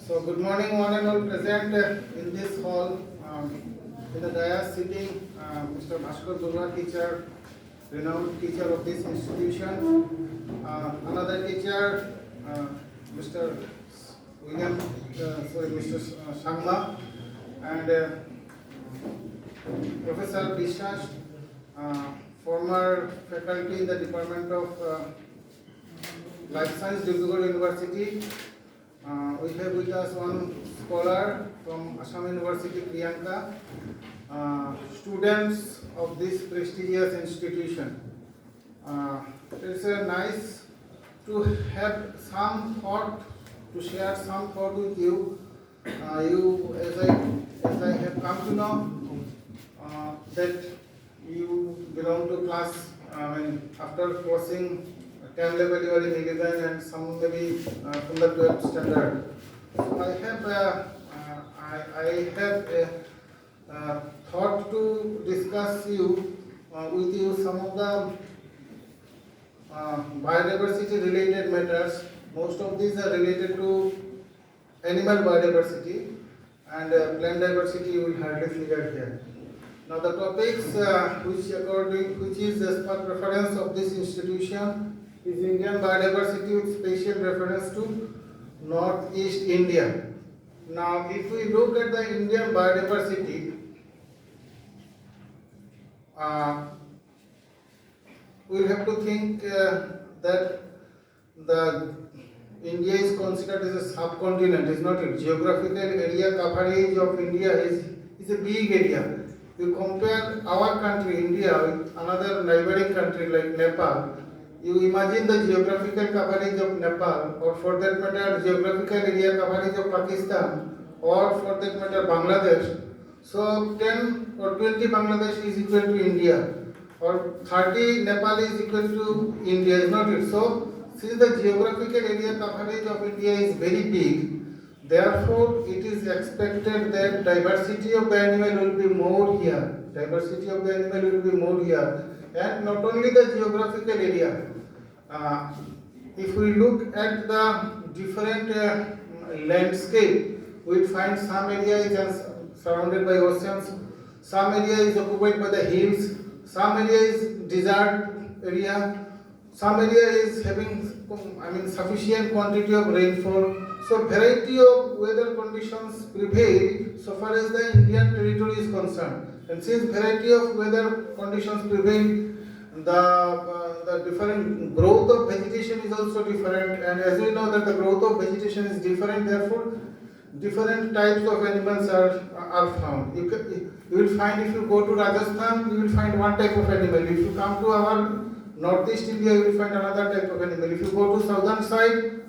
So good morning one and all present in this hall. In the dais sitting Mr. Bhaskar Durga, teacher, renowned teacher of this institution. Another teacher, Mr. Mr. Shangma, and Professor Bishash, former faculty in the Department of Life Science, Dibrugarh University. We have with us one scholar from Assam University, Priyanka, students of this prestigious institution. It's nice to have some thought, to share some thought with you. As I have come to know that you belong to class, after crossing 10 level you are in 11 and some maybe from the 12th standard. So I have thought to discuss with you some of the biodiversity related matters. Most of these are related to animal biodiversity, and plant diversity you will hardly figure here. Now the topics which is as per preference of this institution is Indian biodiversity with special reference to Northeast India. Now if we look at the Indian biodiversity, we have to think that the India is considered as a subcontinent, is not it? Geographical area coverage of India is a big area. You compare our country, India, with another neighboring country like Nepal. You imagine the geographical coverage of Nepal, or for that matter, geographical area coverage of Pakistan, or for that matter, Bangladesh. So 10 or 20 Bangladesh is equal to India, or 30 Nepal is equal to India, is not it? So since the geographical area coverage of India is very big, therefore it is expected that diversity of the animal will be more here. Diversity of the animal will be more here. And not only the geographical area, if we look at the different landscape, we find some area is surrounded by oceans, some area is occupied by the hills, some area is desert area, some area is having sufficient quantity of rainfall. So variety of weather conditions prevail so far as the Indian territory is concerned. And since variety of weather conditions prevail, the different growth of vegetation is also different, and as we know that the growth of vegetation is different, therefore different types of animals are found. You will find, if you go to Rajasthan, you will find one type of animal. If you come to our Northeast India, you will find another type of animal. If you go to southern side,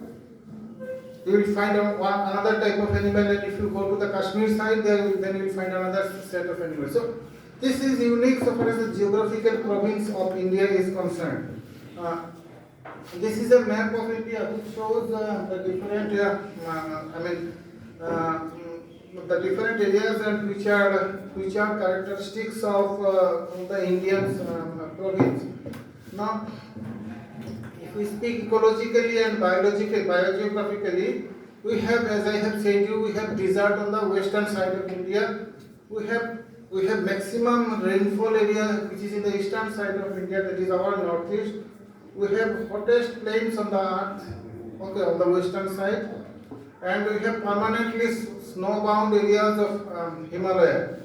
you will find another type of animal, and if you go to the Kashmir side, then you will find another set of animals. So this is unique so far as the geographical province of India is concerned. This is a map of India which shows the different the different areas and which are characteristics of the Indian province. Now, if we speak ecologically and biogeographically, we have, as I have said you, we have desert on the western side of India. We have maximum rainfall area which is in the eastern side of India, that is our northeast. We have hottest plains on the earth, on the western side, and we have permanently snowbound areas of Himalaya.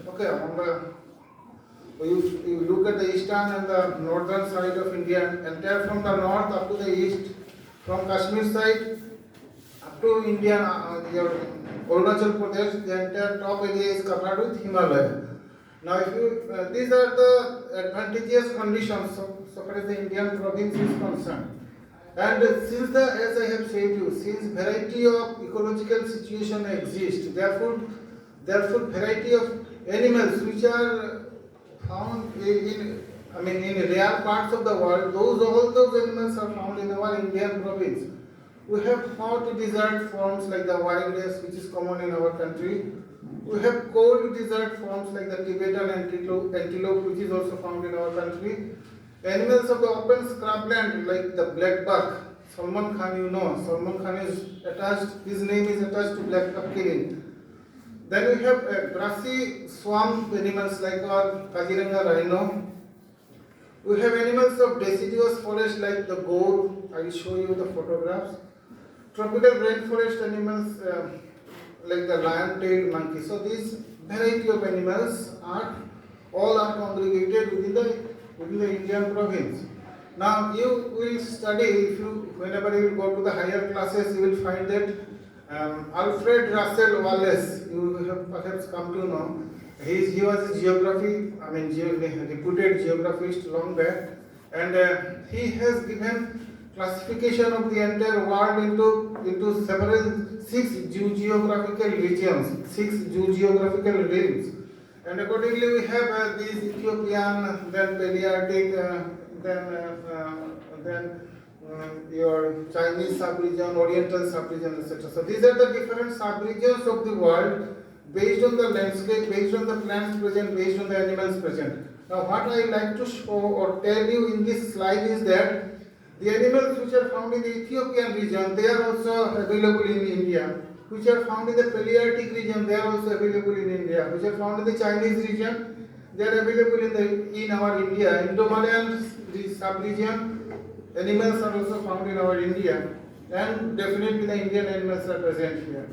You look at the eastern and the northern side of India, entire from the north up to the east, from Kashmir side up to India, Arunachal Pradesh, the entire top area is covered with Himalaya. Now, these are the advantageous conditions so far as the Indian province is concerned. And since as I have said you, since variety of ecological situation exists, therefore variety of animals which are found in rare parts of the world, all those animals are found in our Indian province. We have hot desert forms like the wilderness, which is common in our country. We have cold desert forms like the Tibetan antelope, which is also found in our country. Animals of the open scrubland like the blackbuck, Salman Khan, you know, Salman Khan is attached, his name is attached to black cap killing. Then we have grassy swamp animals like our Kaziranga rhino. We have animals of deciduous forest like the goat. I will show you the photographs. Tropical rainforest animals like the lion-tailed monkey. So these variety of animals are congregated within the Indian province. Now you will study, whenever you go to the higher classes, you will find that Alfred Russel Wallace, you have perhaps come to know, he was a reputed geographist long back, and he has given classification of the entire world into six geographical regions, six geographical realms. And accordingly we have these Ethiopian, then Palearctic, then your Chinese sub-region, Oriental sub-region, etc. So these are the different sub-regions of the world based on the landscape, based on the plants present, based on the animals present. Now what I like to show or tell you in this slide is that the animals which are found in the Ethiopian region, they are also available in India. Which are found in the Palearctic region, they are also available in India. Which are found in the Chinese region, they are available in our India. Indo-Malayan sub-region, animals are also found in our India, and definitely the Indian animals are present here.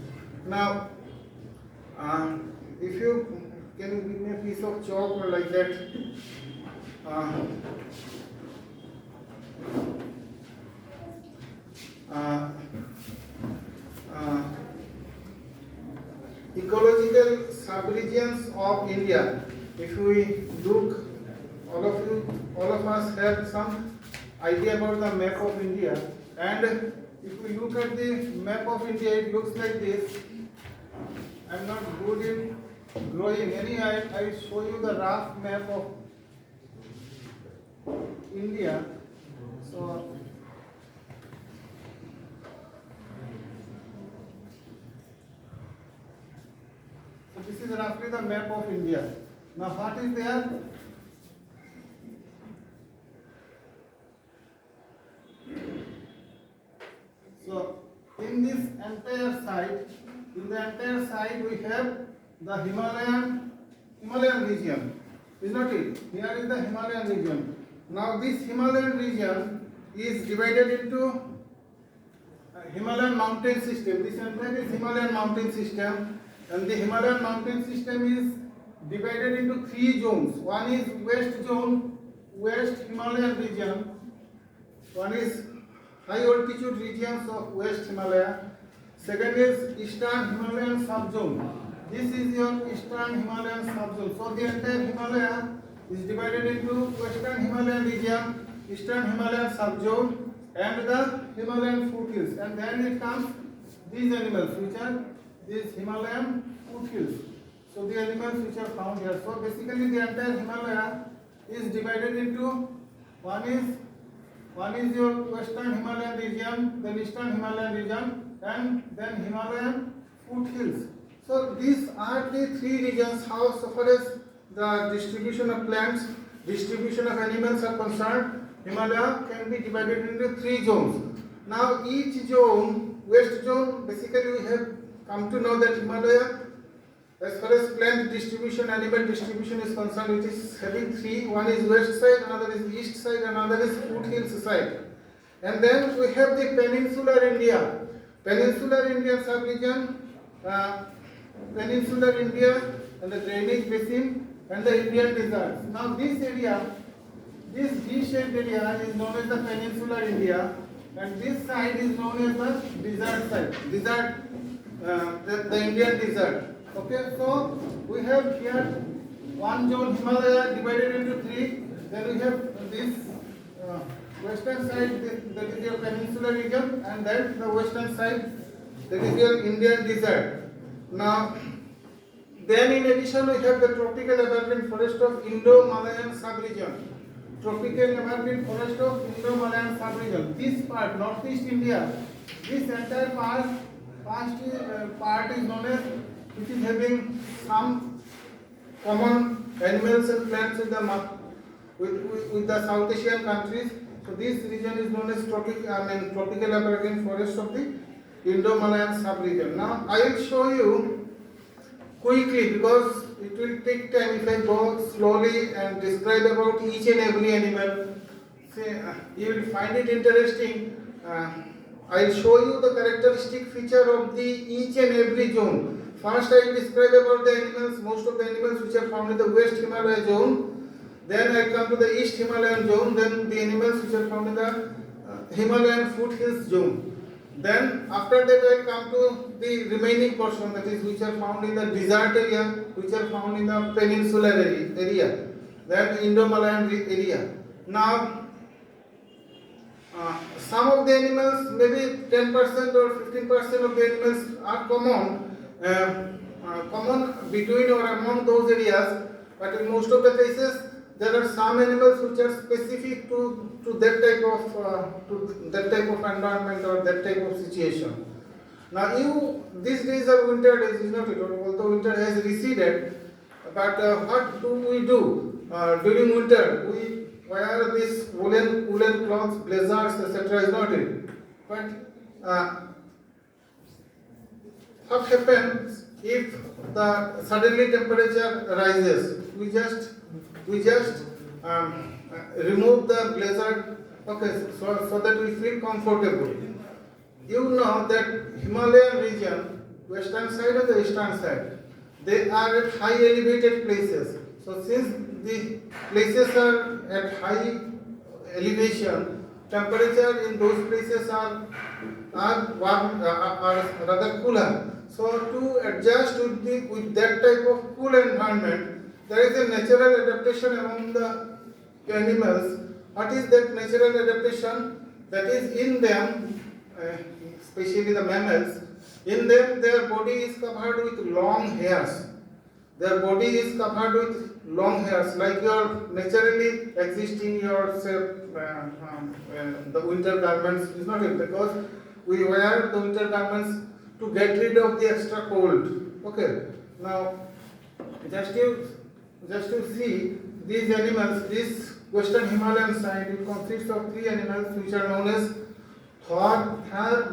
Now, if you can give me a piece of chalk or like that. Ecological subregions of India. If we look, all of us have some idea about the map of India, and if we look at the map of India, it looks like this. I am not good in drawing any. I show you the rough map of India. So this is roughly the map of India. Now what is there? So in this entire side, we have the Himalayan region, is not it? Here is the Himalayan region. Now this Himalayan region is divided into Himalayan mountain system. This entire is Himalayan mountain system, and the Himalayan mountain system is divided into three zones. One is west zone, West Himalayan region. One is high altitude regions of West Himalaya. Second is Eastern Himalayan subzone. This is your Eastern Himalayan subzone. So the entire Himalaya is divided into Western Himalayan region, Eastern Himalayan subzone, and the Himalayan foothills. And then it comes these animals, which are these Himalayan foothills. So the animals which are found here. So basically the entire Himalaya is divided into one is your Western Himalayan region, then Eastern Himalayan region, and then Himalayan foothills. So these are the three regions. How so far as the distribution of plants, distribution of animals are concerned, Himalaya can be divided into three zones. Now each zone, west zone, basically we have come to know that Himalaya, as far as plant distribution, animal distribution is concerned, it is having three. One is west side, another is east side, another is foothills side. And then we have the peninsular India. Peninsular Indian sub-region, peninsular India, and the drainage basin, and the Indian deserts. Now this area, this D-shaped area is known as the peninsular India, and this side is known as the desert side, the Indian desert. Okay, so we have here one zone Himalaya divided into three. Then we have this western side, that is your peninsular region, and then the western side, that is your Indian desert. Now, then in addition we have the tropical evergreen forest of Indo-Malayan sub-region. Tropical evergreen forest of Indo-Malayan sub-region. This part, northeast India, this entire part is known as, which is having some common animals and plants with the South Asian countries. So this region is known as tropical evergreen forest of the Indo-Malayan sub-region. Now I will show you quickly because it will take time if I go slowly and describe about each and every animal. Say, you will find it interesting. I will show you the characteristic feature of the each and every zone. First I will describe about the animals, most of the animals which are found in the West Himalaya zone. Then I come to the East Himalayan zone, then the animals which are found in the Himalayan foothills zone. Then after that I come to the remaining portion, that is which are found in the desert area, which are found in the peninsular area, then Indo-Malayan area. Now some of the animals, maybe 10% or 15% of the animals are common between or among those areas, but in most of the cases there are some animals which are specific to that type of environment or that type of situation. Now these days are winter days, is not it? Although winter has receded, but what do we do during winter? We wear these woolen cloths, blazers, etc. is not it? But what happens if the suddenly temperature rises? We just remove the blazer, okay, so that we feel comfortable. You know that Himalayan region, western side and the eastern side, they are at high elevated places. So since the places are at high elevation, temperature in those places are warm, are rather cooler. So to adjust with that type of cool environment, there is a natural adaptation among the animals. What is that natural adaptation? That is in them, especially the mammals, in them their body is covered with long hairs. Their body is covered with long hairs, like your naturally existing the winter garments, is not it? Because we wear the winter garments to get rid of the extra cold. Okay. Now, just to see these animals, this western Himalayan side, it consists of three animals which are known as thor,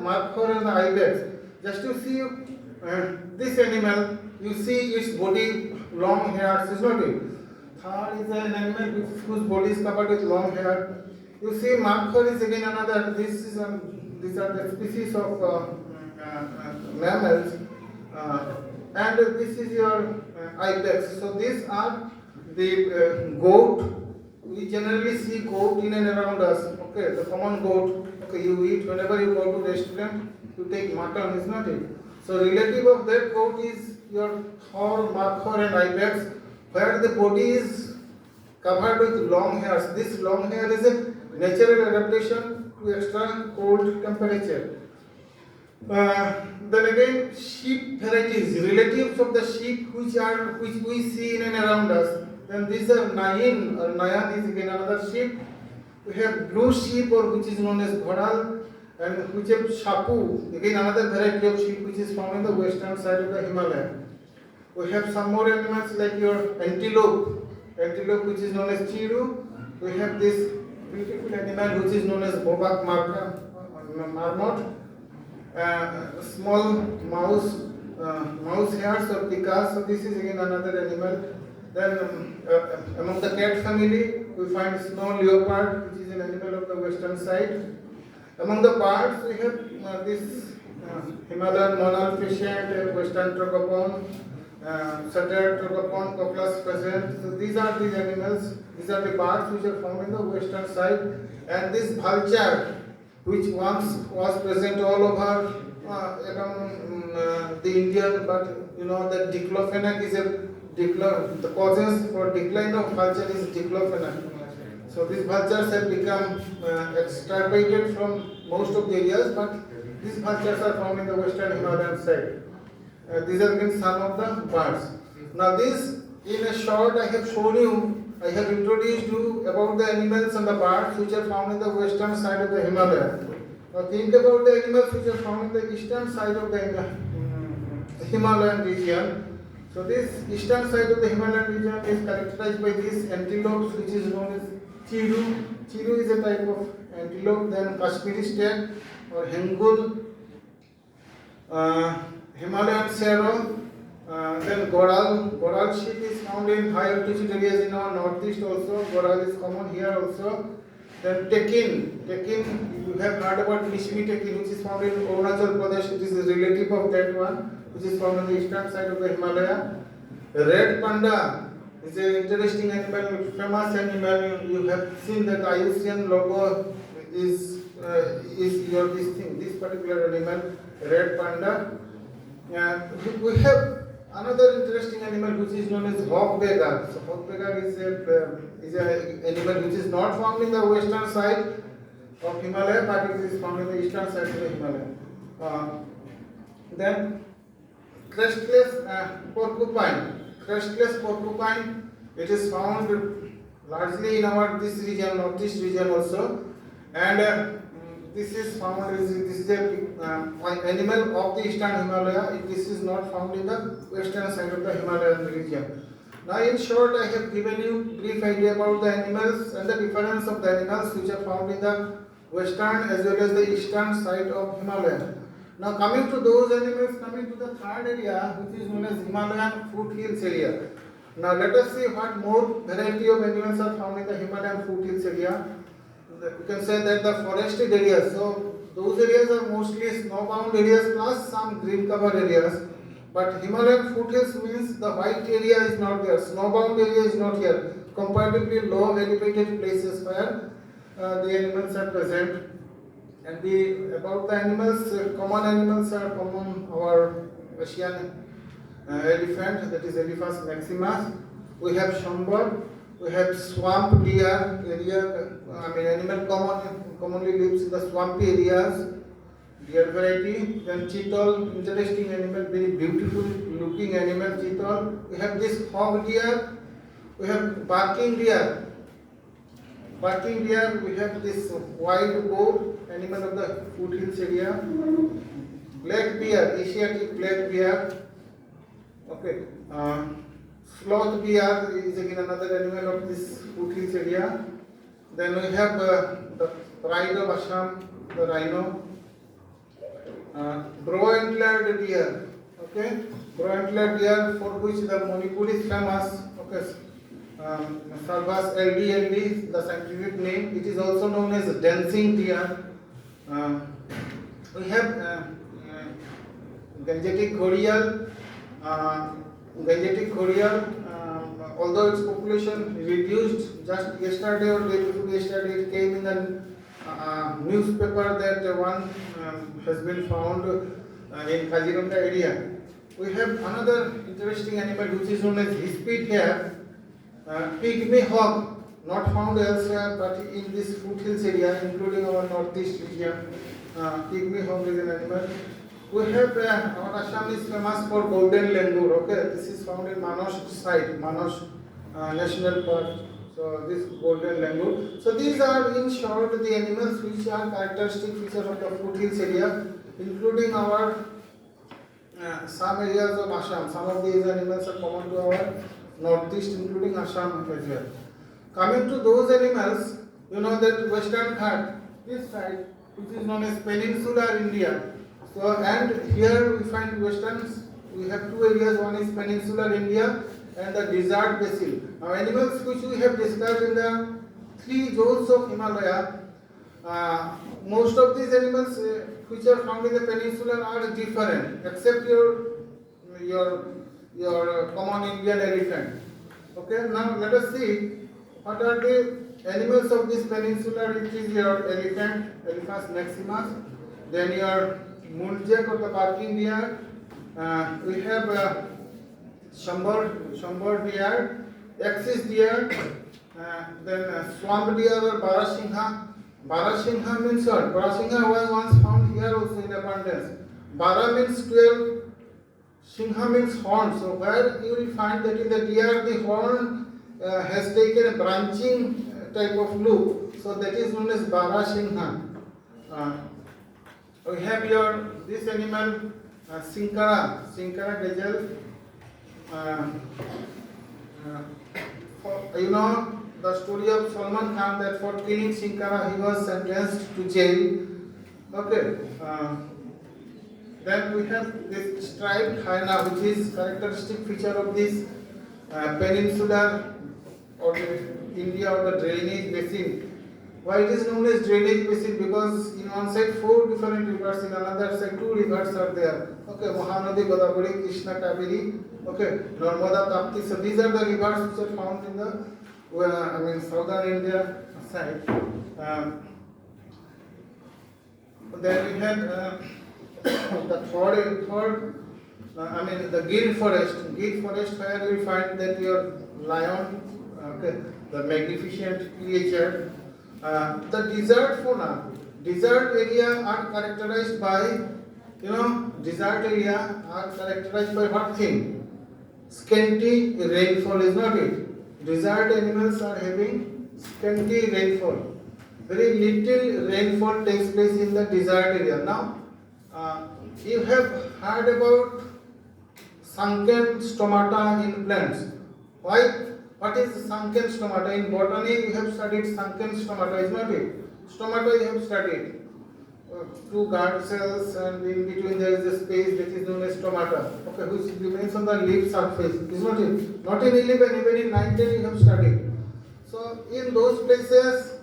markhor, and the ibex. Just to see this animal, you see its body, long hairs, is not it? Thor is an animal whose body is covered with long hair. You see markhor is again another. These are the species of mammals, and this is your ibex. So these are the goat. We generally see goat in and around us. Okay, the common goat. Okay, you eat whenever you go to restaurant, you take mutton, is not it? So relative of that goat is your thor, markhor, and ibex, where the body is covered with long hairs. This long hair is a natural adaptation to extra cold temperature. Then again, sheep varieties, relatives of the sheep which we see in and around us. Then these are Nayan, or Nayan is again another sheep. We have blue sheep, or which is known as Ghodal, and which have Shapu, again another variety of sheep which is found in the western side of the Himalaya. We have some more animals like your antelope which is known as Chiru. We have this beautiful animal which is known as Bobak marmot. Small mouse hairs or pikas. So this is again another animal. Then among the cat family, we find snow leopard, which is an animal of the western side. Among the birds, we have this Himalayan monarch pheasant, western trogopon, satyr trogopon, cockless pheasant. So these are the animals. These are the birds which are found in the western side. And this vulture, which once was present all over the Indian, but you know that diclofenac is the causes for decline of vulture is diclofenac. So these vultures have become extirpated from most of the areas, but these vultures are found in the western Himalayan side. These are again some of the birds. Now this, in a short, I have introduced you about the animals and the birds which are found in the western side of the Himalaya. Now think about the animals which are found in the eastern side of the Himalayan region. So this eastern side of the Himalayan region is characterized by these antelopes which is known as Chiru is a type of antelope. Then Kashmiri stag or Hengul, Himalayan sparrow. Then Goral sheep is found in high altitude areas in our northeast also. Goral is common here also. Then Tekin, you have heard about Nishmi Tekin, which is found in Arunachal Pradesh. It is a relative of that one, which is found on the eastern side of the Himalaya. Red panda is an interesting animal, famous animal. You have seen that IUCN logo is your this particular animal, red panda. We have another interesting animal which is known as hawk beggar. So hawk beggar is an animal which is not found in the western side of Himalaya, but it is found in the eastern side of the Himalaya. Then crestless porcupine. It is found largely in our this region, northeast region also, and this is found. This is a animal of the eastern Himalaya. This is not found in the western side of the Himalayan region. Now, in short, I have given you brief idea about the animals and the difference of the animals which are found in the western as well as the eastern side of Himalaya. Now, coming to those animals, coming to the third area, which is known as Himalayan foothills area. Now, let us see what more variety of animals are found in the Himalayan foothills area. You can say that the forested areas. So, those areas are mostly snow-bound areas plus some green-covered areas. But Himalayan foothills means the white area is not there, snow-bound area is not here. Comparatively low elevated places where the animals are present. And about the animals, common animals are common our Asian elephant, that is Elephas maximus. We have shambur, we have swamp deer area. Animal commonly lives in the swampy areas. Deer variety. Then cheetal, interesting animal, very beautiful looking animal cheetal. We have this hog deer. We have barking deer. We have this wild boar, animal of the foothills area. Black bear, Asiatic black bear. Okay. Sloth bear is again another animal of this foothills area. Then we have the pride of Assam, the rhino. Brow-antlered deer. Okay. Brow-antlered deer, for which the Manipur is famous. Okay. Sarvas LDLD, the scientific name. It is also known as dancing deer. We have Gangetic ghorial. Although its population reduced just yesterday or day before yesterday, it came in the newspaper that one has been found in Kaziranga area. We have another interesting animal which is known as hispid hare, pygmy hog, not found elsewhere but in this foothills area, including our northeast region. Pygmy hog is an animal. We have our Assam is famous for golden langur. Okay, this is found in Manos site, Manos National Park. So this golden langur. So these are in short the animals which are characteristic features of the foothills area, including our some areas of Assam. Some of these animals are common to our northeast, including Assam as well. Coming to those animals, you know that Western Ghat, this side, which is known as Peninsular India. So, and here we find westerns, we have two areas, one is Peninsular India and the desert basin. Now, animals which we have described in the three zones of Himalaya, most of these animals which are found in the peninsula are different, except your common Indian elephant. Okay, now let us see what are the animals of this peninsula, which is your elephant, Elephas maximus, then your Muljak or the barking deer, we have shambur deer, axis deer, then swamp deer or Barasingha. Barasingha means what? Barasingha was once found here also in abundance. Bara means 12, Singha means horn. So where you will find that in the deer the horn has taken a branching type of loop. So that is known as Barasingha. We have this animal Sinkara gazelle. the story of Salman Khan that for killing Chinkara he was sentenced to jail. Okay. Then we have this striped hyena, which is characteristic feature of this peninsular or India or the drainage basin. Why it is known as drainage basin? Because in one side 4 different rivers, in another side 2 rivers are there. Okay, Mahanadi, Godavari, Krishna, Kaveri. Okay, Narmada, Tapti. So these are the rivers which are found in the southern India side. Then we have the third the gill forest where we find that your lion, okay, the magnificent creature. The desert fauna, desert area are characterized by, what thing? Scanty rainfall, is not it? Desert animals are having scanty rainfall. Very little rainfall takes place in the desert area. Now, you have heard about sunken stomata in plants. Why? What is sunken stomata? In botany, you have studied sunken stomata, is not it? Stomata you have studied. 2 guard cells, and in between there is a space that is known as stomata. Okay, which remains on the leaf surface, is not it? Not in 11, even in 9, 10 you have studied. So, in those places,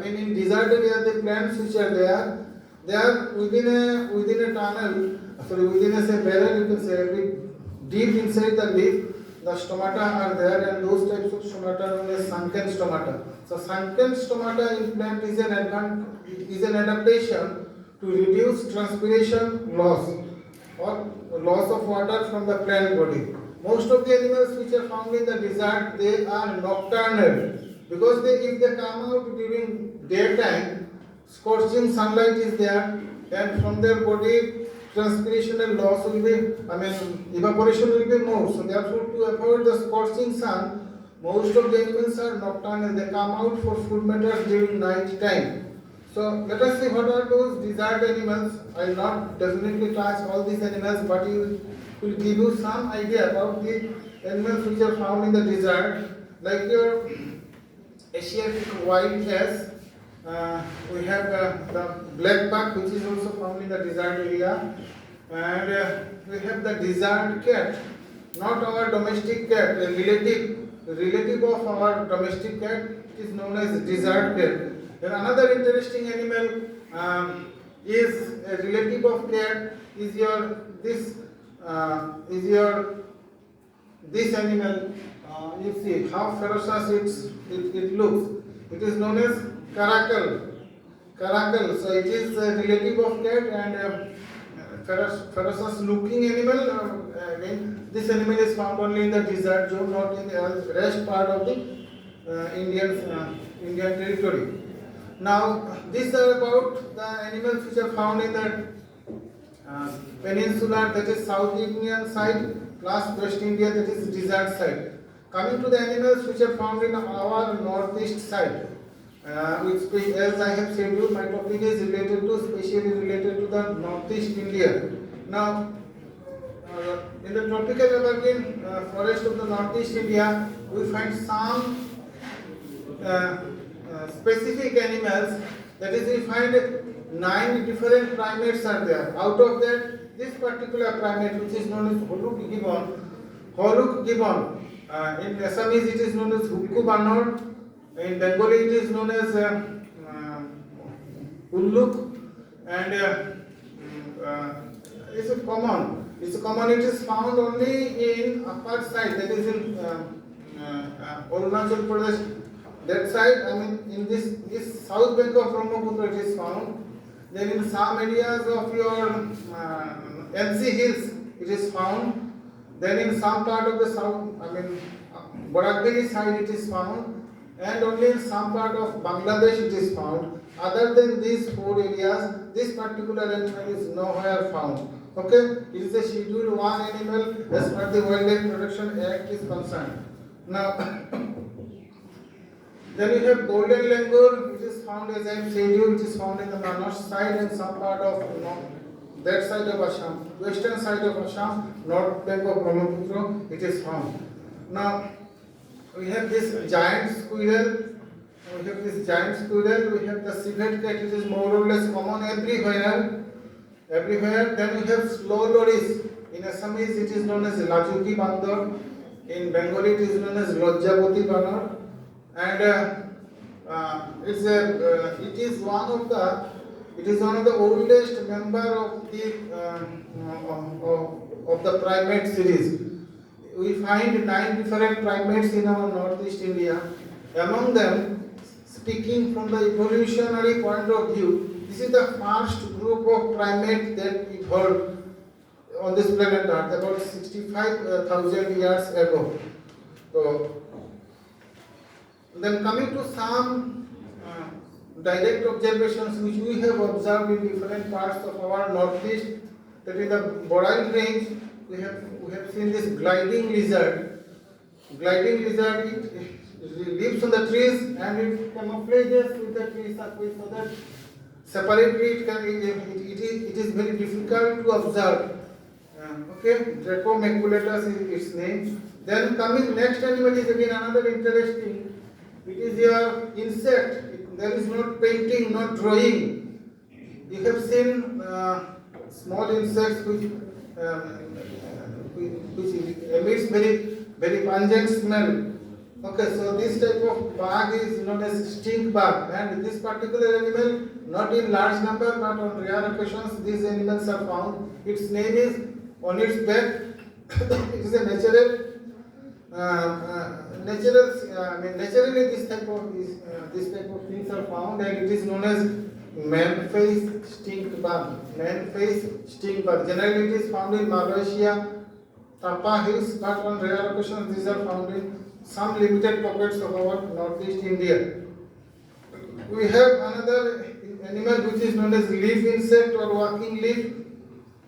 in desert area, the plants which are there, they are within a tunnel, within a barrel, you can say, a bit deep inside the leaf. The stomata are there, and those types of stomata are known as sunken stomata. So sunken stomata in plant is an adaptation to reduce transpiration loss or loss of water from the plant body. Most of the animals which are found in the desert, they are nocturnal, because if they come out during daytime, scorching sunlight is there, and from their body transpiration and loss will be, evaporation will be more. So therefore, to avoid the scorching sun, most of the animals are nocturnal. They come out for food matters during night time. So let us see what are those desert animals. I will not definitely touch all these animals, but it will give you some idea about the animals which are found in the desert, like your Asiatic white ass. We have the black buck, which is also found in the desert area, and we have the desert cat, not our domestic cat, a relative of our domestic cat is known as desert cat. Then another interesting animal is a relative of cat is this animal. You see how ferocious it looks. It is known as caracal. So it is a relative of cat and ferocious looking animal. Again, this animal is found only in the desert zone, not in the rest part of the Indian territory. Now, these are about the animals which are found in the peninsular, that is South Indian side, plus West India, that is desert side. Coming to the animals which are found in our northeast side. Which, as I have said you, my topic is especially related to the northeast India. Now, in the tropical evergreen forest of the northeast India, we find some specific animals. That is, we find 9 different primates are there. Out of that, this particular primate, which is known as Holuk gibbon. In Assamese, it is known as Hukku Banor. In Bengali, it is known as Ulluk, and it's common. It is found only in upper side, that is in Arunachal Pradesh. That side, in this south bank of Brahmaputra, it is found. Then in some areas of your NC hills, it is found. Then in some part of the south, Borakbeli side, it is found. And only in some part of Bangladesh it is found. Other than these 4 areas, this particular animal is nowhere found. Okay, it is a Schedule 1 animal as per the Wildlife Protection Act is concerned. Now, then we have golden langur, which is found, as I have said you, which is found in the Manas side and some part of that side of Assam, western side of Assam, north bank of Brahmaputra, it is found. Now, We have this giant squirrel. We have this giant squirrel. We have the civet cat, which is more or less common everywhere. Everywhere. Then we have slow loris. In Assamese, it is known as Lajuki Bandor. In Bengali, it is known as Lojjapati Bandor. And it is one of the oldest member of the primate series. We find 9 different primates in our northeast India. Among them, speaking from the evolutionary point of view, this is the first group of primates that evolved on this planet Earth about 65,000 years ago. So, then coming to some direct observations which we have observed in different parts of our northeast, that is the Boreal range, we have seen this gliding lizard. Gliding lizard, it lives on the trees and it camouflages with the tree surface so that separately it is very difficult to observe. Okay, Draco maculatus is its name. Then coming next animal is again another interesting. It is your insect. There is no painting, no drawing. You have seen small insects which emits very pungent smell. Okay, so this type of bug is known as stink bug, and this particular animal, not in large number but on rare occasions, these animals are found. Its name is on its back. It is a naturally this type of things are found, and it is known as man-face stink bug. Man-face stink bug. Generally, it is found in Malaysia, Tapa Hills, but on rare occasions, these are found in some limited pockets of our northeast India. We have another animal which is known as leaf insect or walking leaf.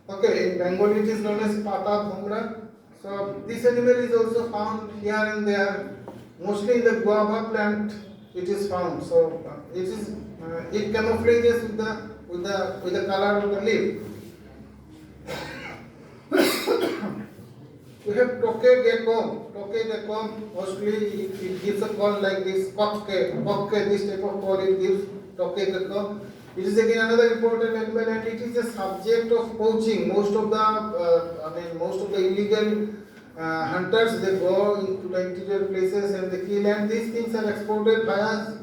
Okay, in Bengali it is known as Pata Bhongra. So this animal is also found here and there. Mostly in the guava plant it is found. So it camouflages with the color of the leaf. We have toke gecko. Toke gecko, mostly it gives a call like this, kokke, this type of call it gives, toke gecko. It is again another important animal, and it is a subject of poaching. Most of the illegal hunters, they go into the interior places and they kill, and these things are exported via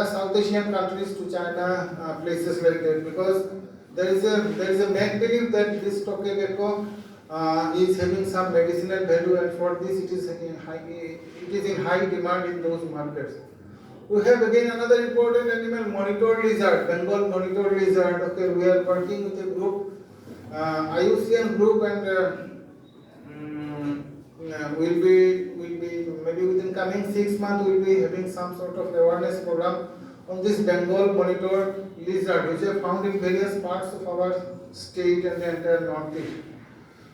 South Asian countries to China, places like that, because there is a make belief that this toke gecko is having some medicinal value, and for this it is in high demand in those markets. We have again another important animal, monitor lizard, Bengal monitor lizard. Okay, we are working with a group, IUCN group, and we'll be maybe within coming 6 months we'll be having some sort of awareness program on this Bengal monitor lizard, which are found in various parts of our state and the entire northeast.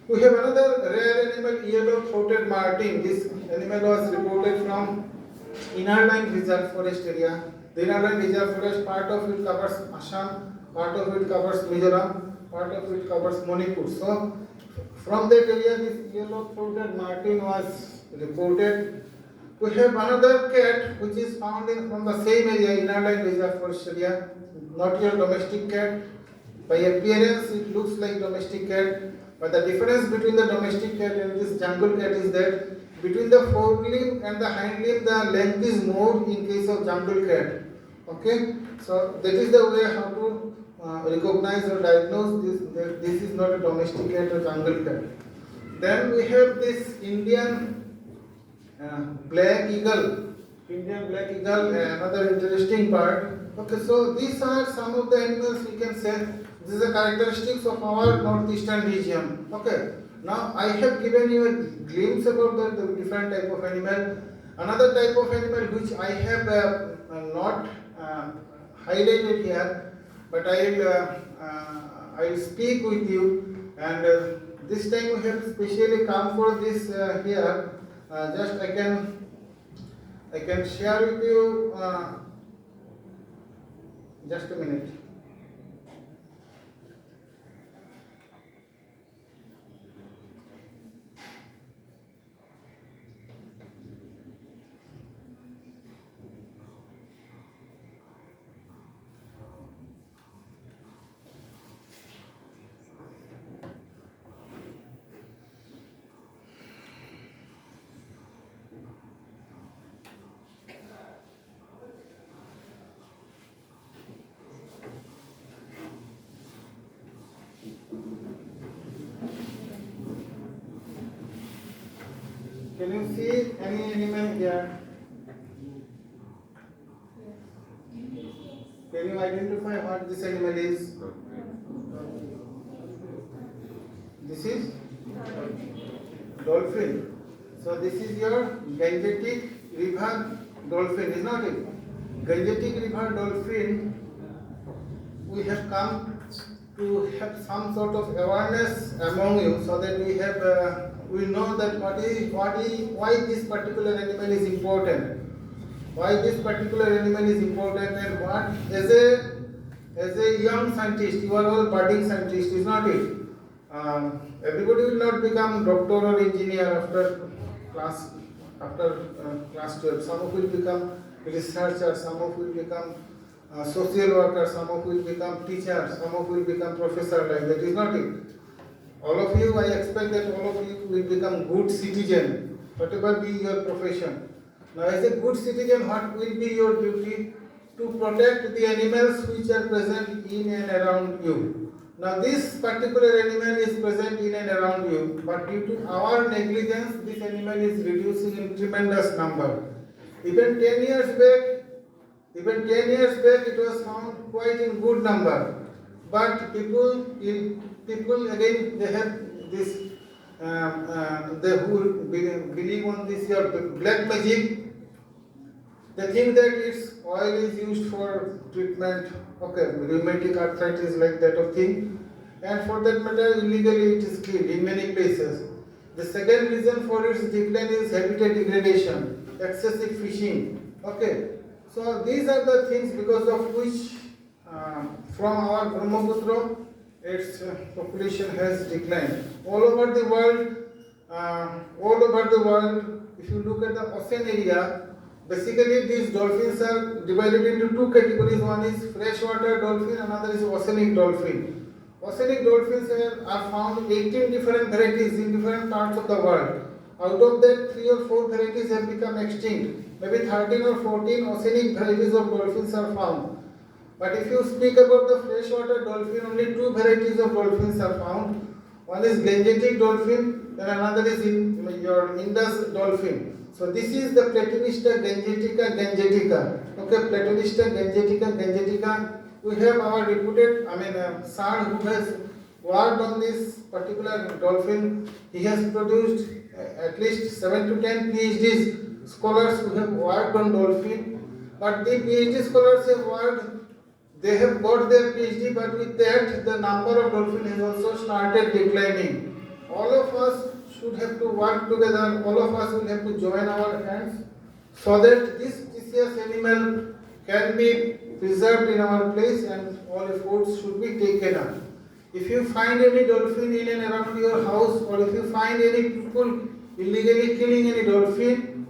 We have another rare animal, yellow-throated martin. This animal was reported from Inner Line Reserve Forest area. The Inner Line Reserve Forest, part of it covers Assam, part of it covers Mizoram, part of it covers Manipur. So, from that area, this yellow-throated martin was reported. We have another cat which is found from the same area, Inner Line Reserve Forest area. Not your domestic cat. By appearance, it looks like domestic cat, but the difference between the domestic cat and this jungle cat is that between the forelimb and the hind limb, the length is more in case of jungle cat. Okay, so that is the way how to recognize or diagnose this. That this is not a domestic cat or jungle cat. Then we have this Indian black eagle. Indian black eagle, another interesting part. Okay, so these are some of the animals we can say. These are characteristics of our northeastern region. Okay. Now I have given you a glimpse about the different type of animal. Another type of animal which I have not highlighted here, but I'll speak with you. And this time we have specially come for this here. Just I can share with you. Just a minute. Can you see any animal here? Can you identify what this animal is? This is dolphin. So this is your Gangetic river dolphin, is not it? Gangetic river dolphin, we have come to have some sort of awareness among you, so that we know that why this particular animal is important. Why this particular animal is important, and what as a young scientist, you are all budding scientists, is not it? Everybody will not become doctor or engineer after class 12. Some of will become researchers, some of will become social workers, some of will become teachers, some of will become professor, like that, is not it? All of you, I expect that all of you will become good citizen, whatever be your profession. Now, as a good citizen, what will be your duty? To protect the animals which are present in and around you. Now, this particular animal is present in and around you, but due to our negligence, this animal is reducing in tremendous number. Even 10 years back, it was found quite in good number. But people again, they have this, they who believe on this your black magic. They think that its oil is used for treatment, rheumatic arthritis, like that of thing, and for that matter, illegally it is killed in many places. The second reason for its decline is habitat degradation, excessive fishing. So these are the things because of which, from our Brahmaputra, its population has declined. All over the world, if you look at the ocean area, basically, these dolphins are divided into two categories. One is freshwater dolphin, another is oceanic dolphin. Oceanic dolphins are found 18 different varieties in different parts of the world. Out of that, 3 or 4 varieties have become extinct. Maybe 13 or 14 oceanic varieties of dolphins are found. But if you speak about the freshwater dolphin, only 2 varieties of dolphins are found. One is Gangetic dolphin, and another is your Indus dolphin. So this is the Platanista gangetica. Platanista gangetica. We have our reputed, sir who has worked on this particular dolphin. He has produced at least 7 to 10 PhD scholars who have worked on dolphin. But the PhD scholars have worked, they have got their PhD, but with that the number of dolphins has also started declining. All of us should have to work together, all of us will have to join our hands so that this precious animal can be preserved in our place, and all efforts should be taken up. If you find any dolphin in and around your house, or if you find any people illegally killing any dolphin,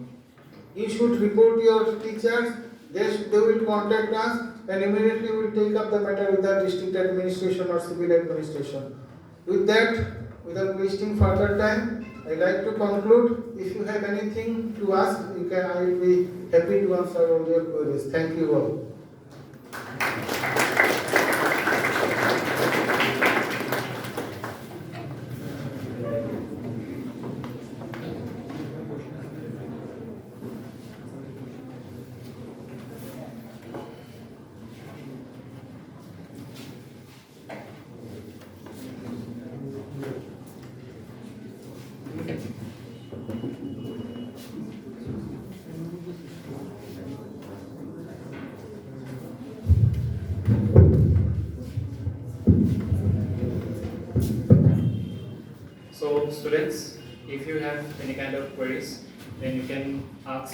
you should report your teachers. They will contact us, and immediately we will take up the matter with the district administration or civil administration. With that, without wasting further time, I like to conclude. If you have anything to ask, I will be happy to answer all your queries. Thank you all. So students, if you have any kind of queries, then you can ask